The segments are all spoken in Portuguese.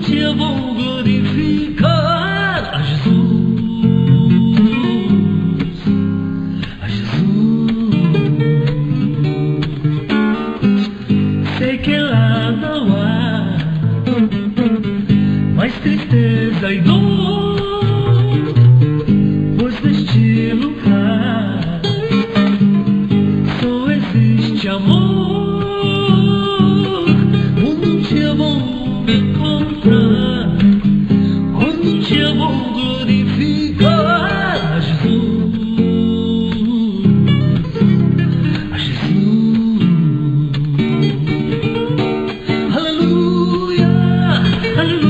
noite eu vou glorificar a Jesus. Tristeza e dor, pois neste lugar só existe amor. Quando um dia vou me encontrar, quando um dia vou glorificar a Jesus, a Jesus. Aleluia, aleluia.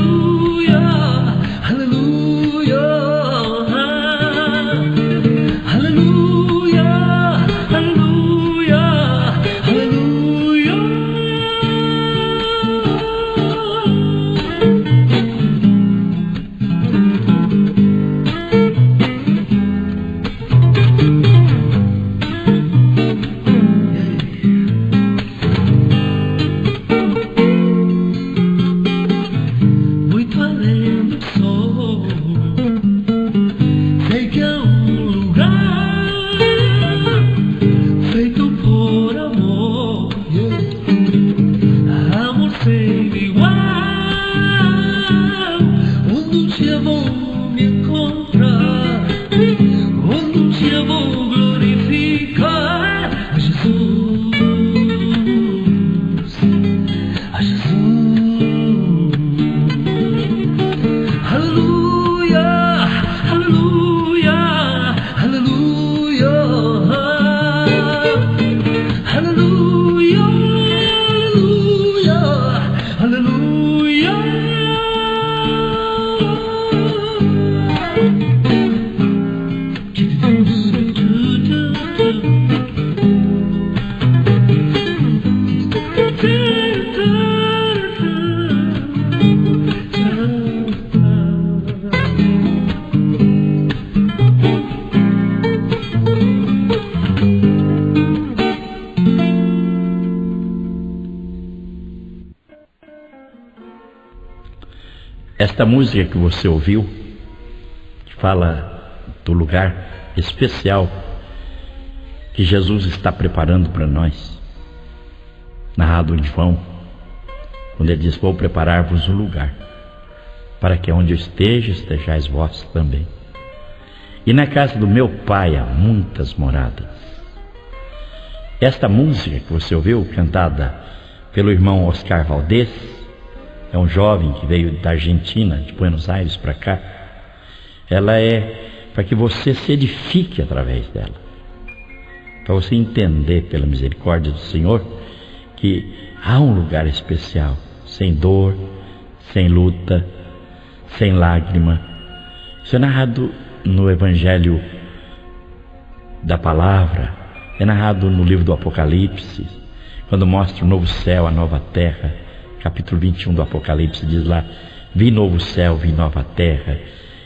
Esta música que você ouviu, que fala do lugar especial que Jesus está preparando para nós, narrado em João, quando ele diz: vou preparar-vos um lugar, para que onde eu esteja, estejais vós também. E na casa do meu Pai há muitas moradas. Esta música que você ouviu, cantada pelo irmão Oscar Valdez, é um jovem que veio da Argentina, de Buenos Aires para cá. Ela é para que você se edifique através dela, para você entender, pela misericórdia do Senhor, que há um lugar especial, sem dor, sem luta, sem lágrima. Isso é narrado no Evangelho da Palavra, é narrado no livro do Apocalipse, quando mostra o novo céu, a nova terra. Capítulo 21 do Apocalipse diz lá: vi novo céu, vi nova terra.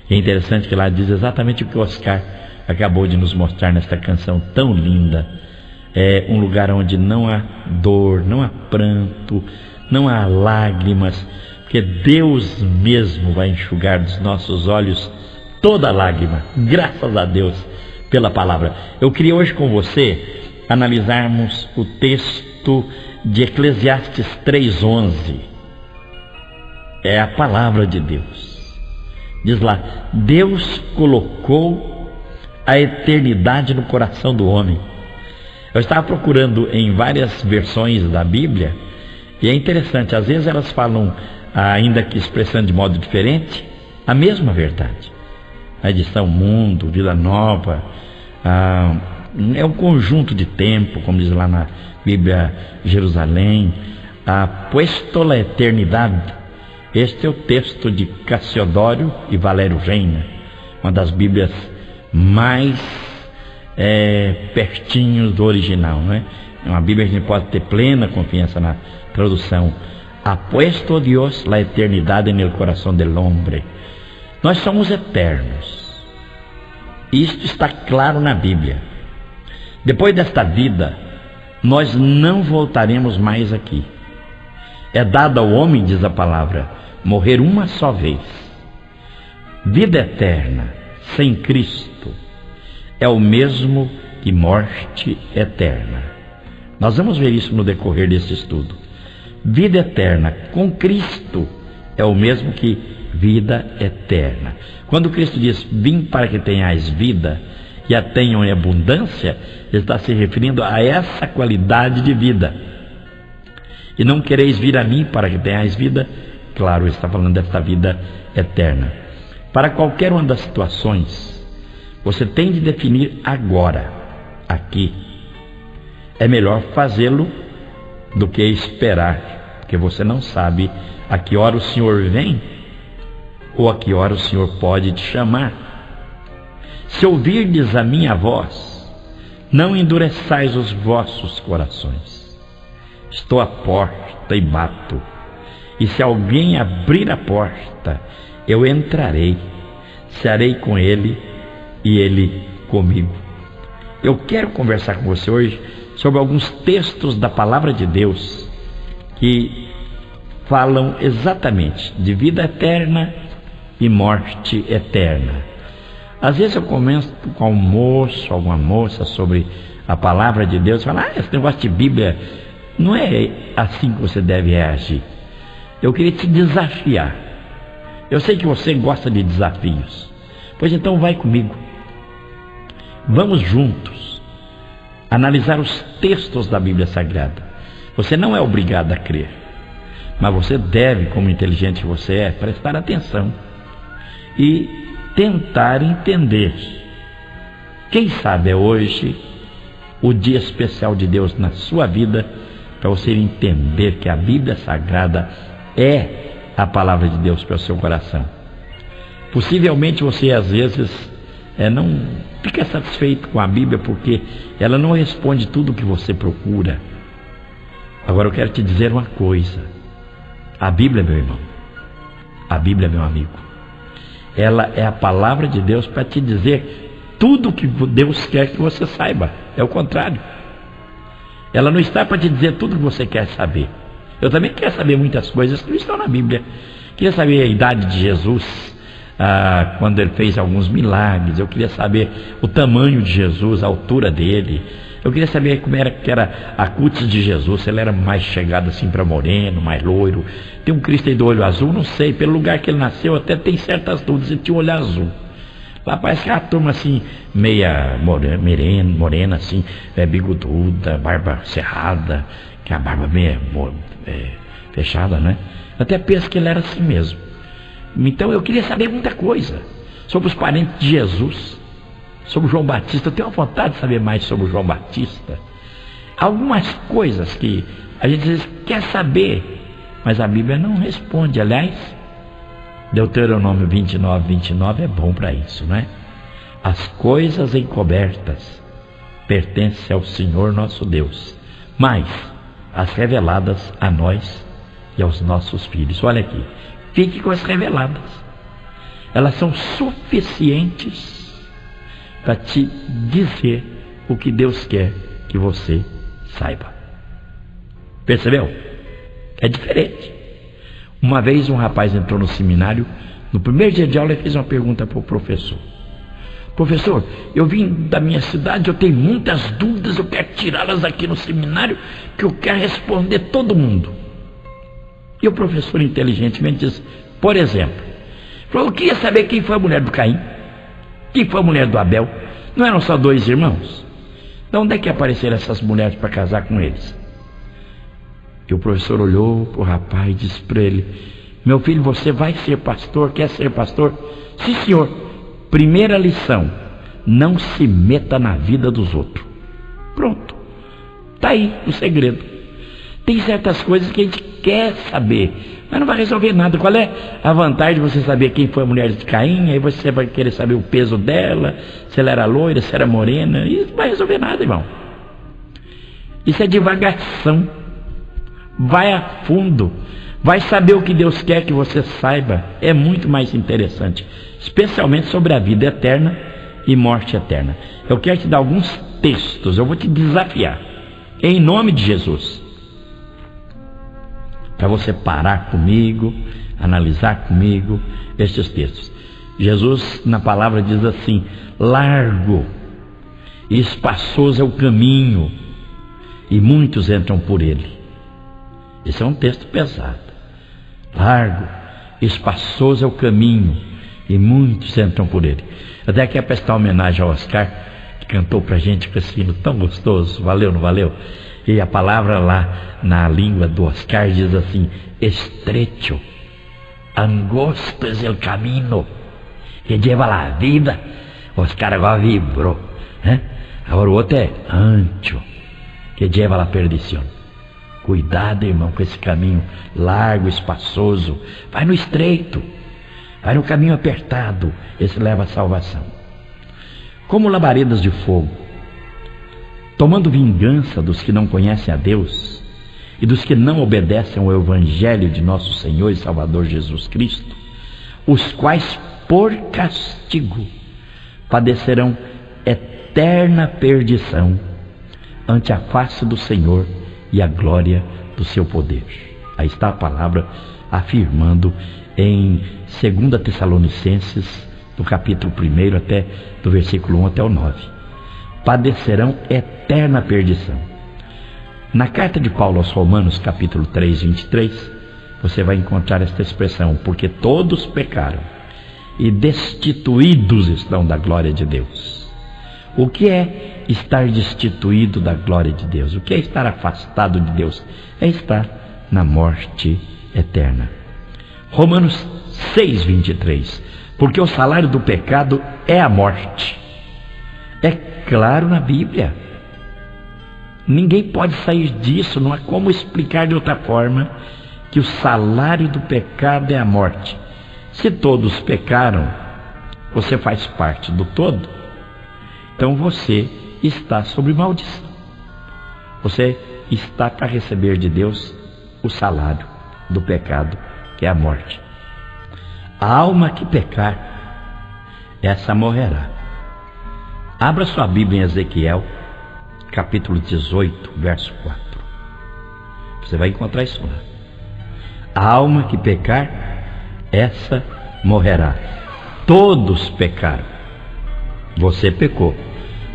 E é interessante que lá diz exatamente o que o Oscar acabou de nos mostrar nesta canção tão linda. É um lugar onde não há dor, não há pranto, não há lágrimas, porque Deus mesmo vai enxugar dos nossos olhos toda lágrima, graças a Deus pela palavra. Eu queria hoje com você analisarmos o texto de Eclesiastes 3:11. É a palavra de Deus. Diz lá: Deus colocou a eternidade no coração do homem. Eu estava procurando em várias versões da Bíblia, e é interessante, às vezes elas falam, ainda que expressando de modo diferente, a mesma verdade. A edição Mundo, Vida Nova, é um conjunto de tempo, como diz lá na Bíblia Jerusalém, a Puesto la Eternidade. Este é o texto de Cassiodório e Valério Reina, uma das Bíblias mais pertinhos do original, não é? É uma Bíblia que a gente pode ter plena confiança na tradução. Ha puesto Dios la eternidad en el corazón del hombre. Nós somos eternos. Isto está claro na Bíblia. Depois desta vida, nós não voltaremos mais aqui. É dado ao homem, diz a palavra, morrer uma só vez. Vida eterna sem Cristo é o mesmo que morte eterna. Nós vamos ver isso no decorrer desse estudo. Vida eterna com Cristo é o mesmo que vida eterna. Quando Cristo diz, vim para que tenhais vida e a tenham em abundância, ele está se referindo a essa qualidade de vida. E não quereis vir a mim para que tenhais vida, claro, ele está falando dessa vida eterna. Para qualquer uma das situações, você tem de definir agora, aqui. É melhor fazê-lo do que esperar, porque você não sabe a que hora o Senhor vem ou a que hora o Senhor pode te chamar. Se ouvirdes a minha voz, não endureçais os vossos corações. Estou à porta e bato, e se alguém abrir a porta, eu entrarei, cearei com ele e ele comigo. Eu quero conversar com você hoje sobre alguns textos da palavra de Deus que falam exatamente de vida eterna e morte eterna. Às vezes eu começo com um moço, alguma moça, sobre a palavra de Deus, e falo, esse negócio de Bíblia não é assim que você deve reagir. Eu queria te desafiar. Eu sei que você gosta de desafios, pois então vai comigo. Vamos juntos analisar os textos da Bíblia Sagrada. Você não é obrigado a crer, mas você deve, como inteligente que você é, prestar atenção e tentar entender. Quem sabe é hoje o dia especial de Deus na sua vida, para você entender que a Bíblia Sagrada é a palavra de Deus para o seu coração. Possivelmente você às vezes não fica satisfeito com a Bíblia porque ela não responde tudo o que você procura. Agora eu quero te dizer uma coisa: a Bíblia, meu irmão, a Bíblia, meu amigo, ela é a palavra de Deus para te dizer tudo o que Deus quer que você saiba. É o contrário. Ela não está para te dizer tudo o que você quer saber. Eu também quero saber muitas coisas que não estão na Bíblia. Queria saber a idade de Jesus, quando ele fez alguns milagres. Eu queria saber o tamanho de Jesus, a altura dele. Eu queria saber como era que era a cutis de Jesus, se ele era mais chegado assim para moreno, mais loiro. Tem um Cristo aí do olho azul, não sei, pelo lugar que ele nasceu até tem certas dúvidas, ele tinha um olho azul. Lá parece que é uma turma assim, meia morena assim, bigoduda, barba cerrada, que a barba meio fechada, né? Até penso que ele era assim mesmo. Então eu queria saber muita coisa sobre os parentes de Jesus, sobre João Batista. Eu tenho uma vontade de saber mais sobre João Batista. Algumas coisas que a gente às vezes quer saber, mas a Bíblia não responde. Aliás, Deuteronômio 29 é bom para isso, né? As coisas encobertas pertencem ao Senhor nosso Deus, mas as reveladas a nós e aos nossos filhos. Olha aqui, fique com as reveladas. Elas são suficientes para te dizer o que Deus quer que você saiba. Percebeu? É diferente. Uma vez um rapaz entrou no seminário, no primeiro dia de aula ele fez uma pergunta para o professor. Professor, eu vim da minha cidade, eu tenho muitas dúvidas, eu quero tirá-las aqui no seminário, que eu quero responder todo mundo. E o professor inteligentemente disse, por exemplo, eu queria saber quem foi a mulher do Caim, quem foi a mulher do Abel. Não eram só dois irmãos? De onde é que apareceram essas mulheres para casar com eles? E o professor olhou para o rapaz e disse para ele, meu filho, você vai ser pastor? Quer ser pastor? Sim, senhor. Primeira lição, não se meta na vida dos outros. Pronto, está aí o segredo. Tem certas coisas que a gente quer saber, mas não vai resolver nada. Qual é a vantagem de você saber quem foi a mulher de Caim? Aí você vai querer saber o peso dela, se ela era loira, se era morena. Isso não vai resolver nada, irmão. Isso é divagação. Vai a fundo, vai saber o que Deus quer que você saiba. É muito mais interessante, especialmente sobre a vida eterna e morte eterna. Eu quero te dar alguns textos, eu vou te desafiar, em nome de Jesus. para você parar comigo, analisar comigo estes textos. Jesus, na palavra, diz assim: largo e espaçoso é o caminho, e muitos entram por ele. Esse é um texto pesado. Largo, espaçoso é o caminho, e muitos entram por ele. Até quero prestar homenagem ao Oscar, que cantou pra gente com esse hino tão gostoso. Valeu, não valeu? E a palavra lá na língua do Oscar diz assim: estrecho, angosto es el camino que lleva a vida. O Oscar agora vibrou, né? Agora o outro é ancho, que lleva a perdição. Cuidado, irmão, com esse caminho largo, espaçoso. Vai no estreito, vai no caminho apertado. Esse leva à salvação. Como labaredas de fogo, tomando vingança dos que não conhecem a Deus e dos que não obedecem ao Evangelho de nosso Senhor e Salvador Jesus Cristo, os quais por castigo padecerão eterna perdição ante a face do Senhor e a glória do seu poder. Aí está a palavra afirmando em 2 Tessalonicenses, do capítulo 1 até do versículo 1 até o 9. Padecerão eterna perdição. Na carta de Paulo aos Romanos, capítulo 3, 23, você vai encontrar esta expressão: porque todos pecaram e destituídos estão da glória de Deus. O que é estar destituído da glória de Deus? O que é estar afastado de Deus? É estar na morte eterna. Romanos 6, 23. Porque o salário do pecado é a morte. É claro na Bíblia. Ninguém pode sair disso, não há como explicar de outra forma que o salário do pecado é a morte. Se todos pecaram, você faz parte do todo, então você está sob maldição. Você está para receber de Deus o salário do pecado, que é a morte. A alma que pecar, essa morrerá. Abra sua Bíblia em Ezequiel, capítulo 18, verso 4. Você vai encontrar isso lá. A alma que pecar, essa morrerá. Todos pecaram. Você pecou.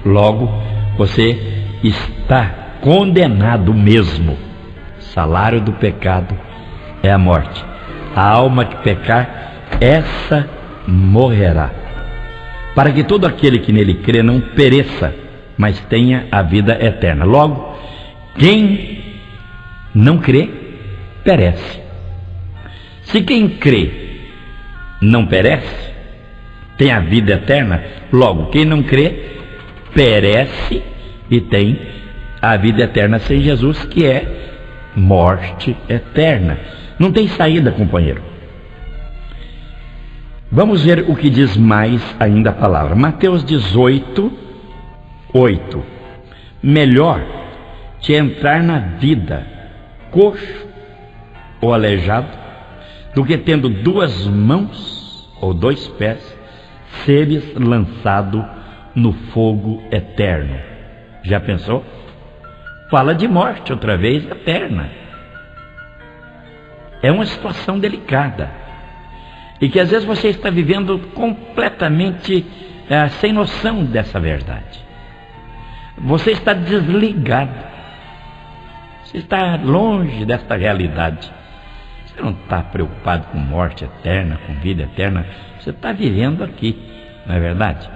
Logo, você está condenado mesmo. Salário do pecado é a morte. A alma que pecar, essa morrerá. Para que todo aquele que nele crê não pereça, mas tenha a vida eterna. Logo, quem não crê, perece. Se quem crê não perece, tem a vida eterna. Logo, quem não crê, perece e tem a vida eterna sem Jesus, que é morte eterna. Não tem saída, companheiro. Vamos ver o que diz mais ainda a palavra. Mateus 18, 8. Melhor te entrar na vida coxo ou aleijado, do que tendo 2 mãos ou 2 pés, seres lançado no fogo eterno. Já pensou? Fala de morte outra vez eterna. É uma situação delicada, e que às vezes você está vivendo completamente sem noção dessa verdade. Você está desligado, você está longe desta realidade. Você não está preocupado com morte eterna, com vida eterna. Você está vivendo aqui, não é verdade?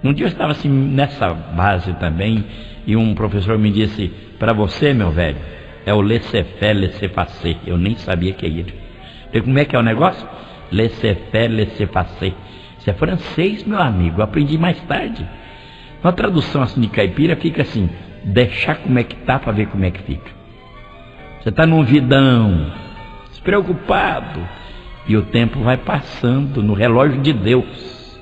Um dia eu estava assim nessa base também, e um professor me disse: para você, meu velho, é o laissez-faire, laissez-passer. Eu nem sabia que era. Falei: como é que é o negócio? Laissez-faire, laissez-passer. Isso é francês, meu amigo, eu aprendi mais tarde. Uma tradução assim de caipira fica assim: deixar como é que tá para ver como é que fica. Você está num vidão, despreocupado, e o tempo vai passando no relógio de Deus.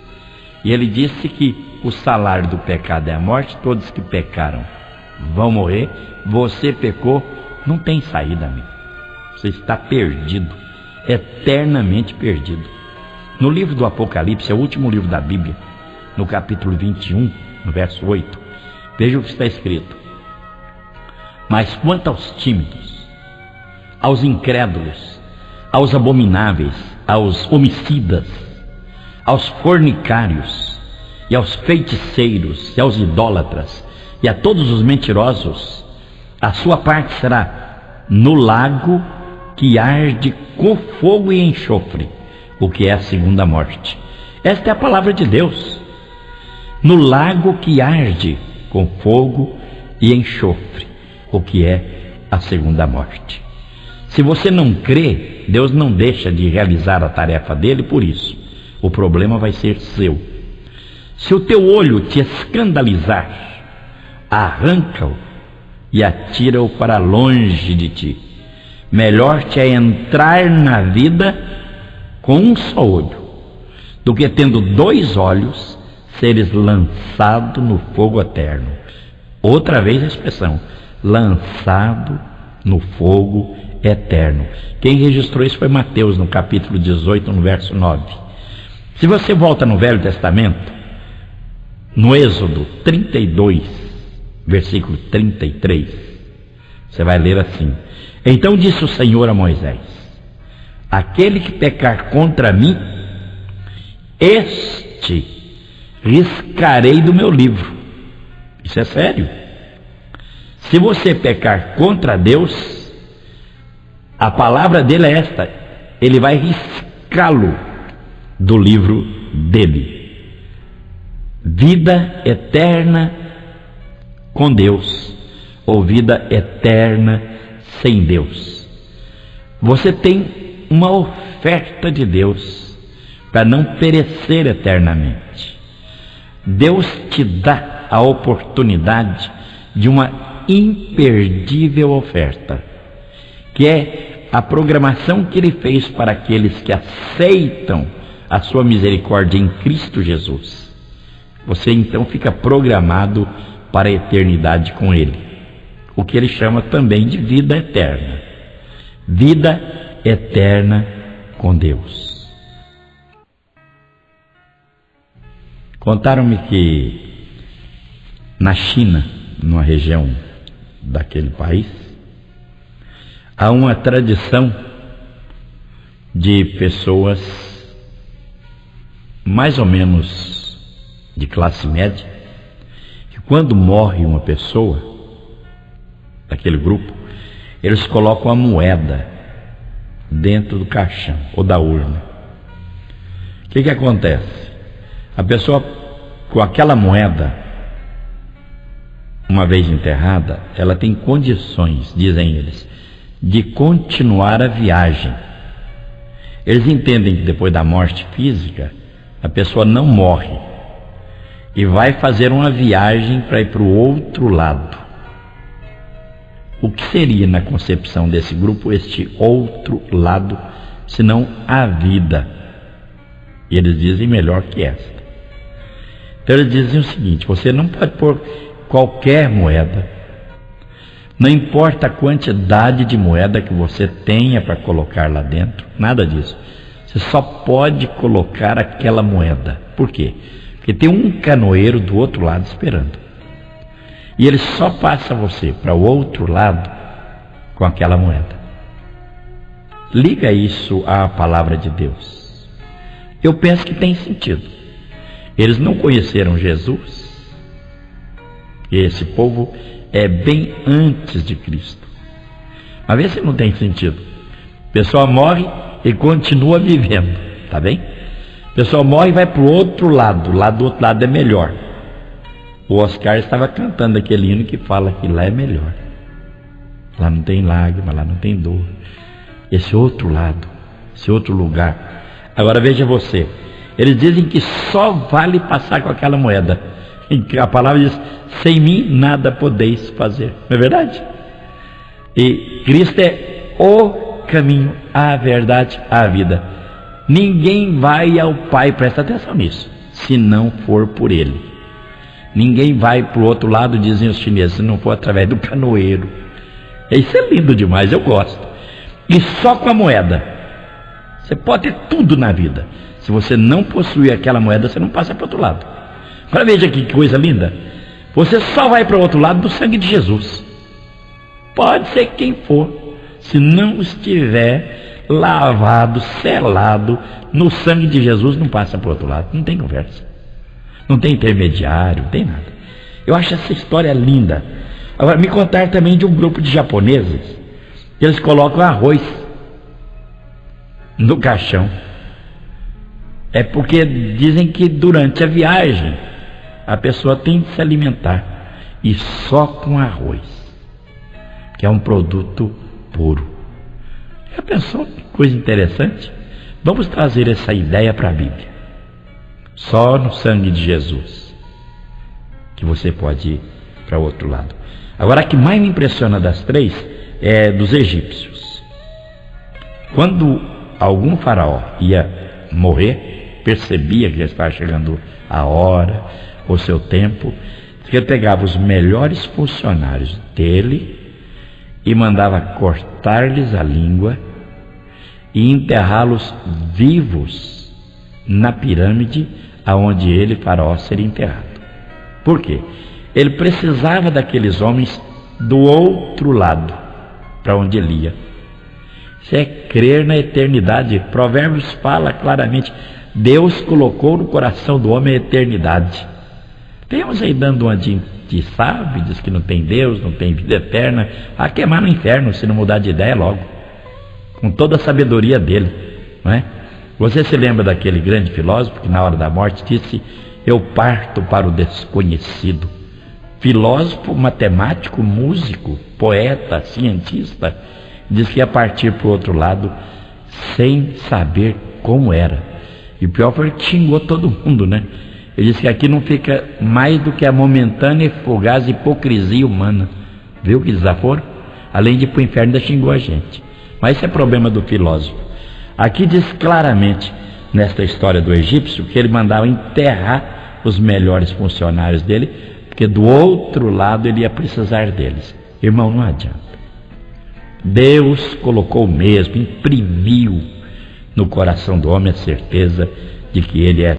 E ele disse que o salário do pecado é a morte. Todos que pecaram vão morrer. Você pecou, não tem saída, amigo. Você está perdido, eternamente perdido. No livro do Apocalipse, é o último livro da Bíblia, no capítulo 21, no verso 8, veja o que está escrito: mas quanto aos tímidos, aos incrédulos, aos abomináveis, aos homicidas, aos fornicários, e aos feiticeiros, e aos idólatras, e a todos os mentirosos, a sua parte será no lago que arde com fogo e enxofre, o que é a segunda morte. Esta é a palavra de Deus. No lago que arde com fogo e enxofre, o que é a segunda morte. Se você não crê, Deus não deixa de realizar a tarefa dele por isso. O problema vai ser seu. Se o teu olho te escandalizar, arranca-o e atira-o para longe de ti. Melhor te é entrar na vida com um só olho, do que tendo 2 olhos, seres lançado no fogo eterno. Outra vez a expressão, lançado no fogo eterno. Quem registrou isso foi Mateus, no capítulo 18, no verso 9. Se você volta no Velho Testamento, no Êxodo 32, versículo 33, você vai ler assim: então disse o Senhor a Moisés: aquele que pecar contra mim, este riscarei do meu livro. Isso é sério. Se você pecar contra Deus, a palavra dele é esta: ele vai riscá-lo do livro dele. Vida eterna com Deus, ou vida eterna sem Deus. Você tem uma oferta de Deus para não perecer eternamente. Deus te dá a oportunidade de uma imperdível oferta, que é a programação que Ele fez para aqueles que aceitam a sua misericórdia em Cristo Jesus. Você então fica programado para a eternidade com Ele, o que Ele chama também de vida eterna. Vida eterna com Deus. Contaram-me que na China, numa região daquele país, há uma tradição de pessoas mais ou menos de classe média, que quando morre uma pessoa daquele grupo, eles colocam a moeda dentro do caixão ou da urna. O que acontece? A pessoa com aquela moeda, uma vez enterrada, ela tem condições, dizem eles, de continuar a viagem. Eles entendem que depois da morte física, a pessoa não morre e vai fazer uma viagem para ir para o outro lado. O que seria, na concepção desse grupo, este outro lado, senão a vida? E eles dizem melhor que esta. Então eles dizem o seguinte: você não pode pôr qualquer moeda, não importa a quantidade de moeda que você tenha para colocar lá dentro, nada disso. Você só pode colocar aquela moeda. Por quê? Porque tem um canoeiro do outro lado esperando. E ele só passa você para o outro lado com aquela moeda. Liga isso à palavra de Deus. Eu penso que tem sentido. Eles não conheceram Jesus. Esse povo é bem antes de Cristo. Mas vê se não tem sentido. A pessoa morre e continua vivendo, tá bem? A pessoa morre e vai para o outro lado. Lá do outro lado é melhor. O Oscar estava cantando aquele hino que fala que lá é melhor. Lá não tem lágrima, lá não tem dor. Esse outro lado, esse outro lugar. Agora veja você, eles dizem que só vale passar com aquela moeda. A palavra diz: sem mim nada podeis fazer. Não é verdade? E Cristo é o caminho, a verdade, a vida. Ninguém vai ao Pai, presta atenção nisso, se não for por Ele. Ninguém vai para o outro lado, dizem os chineses, se não for através do canoeiro. Isso é lindo demais, eu gosto. E só com a moeda. Você pode ter tudo na vida. Se você não possuir aquela moeda, você não passa para o outro lado. Agora veja aqui que coisa linda. Você só vai para o outro lado do sangue de Jesus. Pode ser quem for. se não estiver lavado, selado no sangue de Jesus, não passa para o outro lado. Não tem conversa, não tem intermediário, não tem nada. Eu acho essa história linda. Agora, me contaram também de um grupo de japoneses que eles colocam arroz no caixão. É porque dizem que durante a viagem a pessoa tem que se alimentar, e só com arroz, que é um produto puro. Já pensou que coisa interessante? Vamos trazer essa ideia para a Bíblia. Só no sangue de Jesus que você pode ir para o outro lado. Agora, a que mais me impressiona das três é dos egípcios. Quando algum faraó ia morrer, percebia que já estava chegando a hora, o seu tempo, que ele pegava os melhores funcionários dele e mandava cortar-lhes a língua e enterrá-los vivos na pirâmide aonde ele, faraó, seria enterrado. Por quê? Ele precisava daqueles homens do outro lado, para onde ele ia. Isso é crer na eternidade. Provérbios fala claramente, Deus colocou no coração do homem a eternidade. Tem uns aí dando uma de sábio, diz que não tem Deus, não tem vida eterna, a queimar no inferno se não mudar de ideia logo, com toda a sabedoria dele, não é? Você se lembra daquele grande filósofo que na hora da morte disse, eu parto para o desconhecido. Filósofo, matemático, músico, poeta, cientista, diz que ia partir para o outro lado sem saber como era. E o pior foi que xingou todo mundo, né? Ele disse que aqui não fica mais do que a momentânea e fugaz hipocrisia humana. Viu que desaforo? Além de ir para o inferno, ainda xingou a gente. Mas esse é problema do filósofo. Aqui diz claramente, nesta história do egípcio, que ele mandava enterrar os melhores funcionários dele, porque do outro lado ele ia precisar deles. Irmão, não adianta. Deus colocou mesmo, imprimiu no coração do homem a certeza de que ele é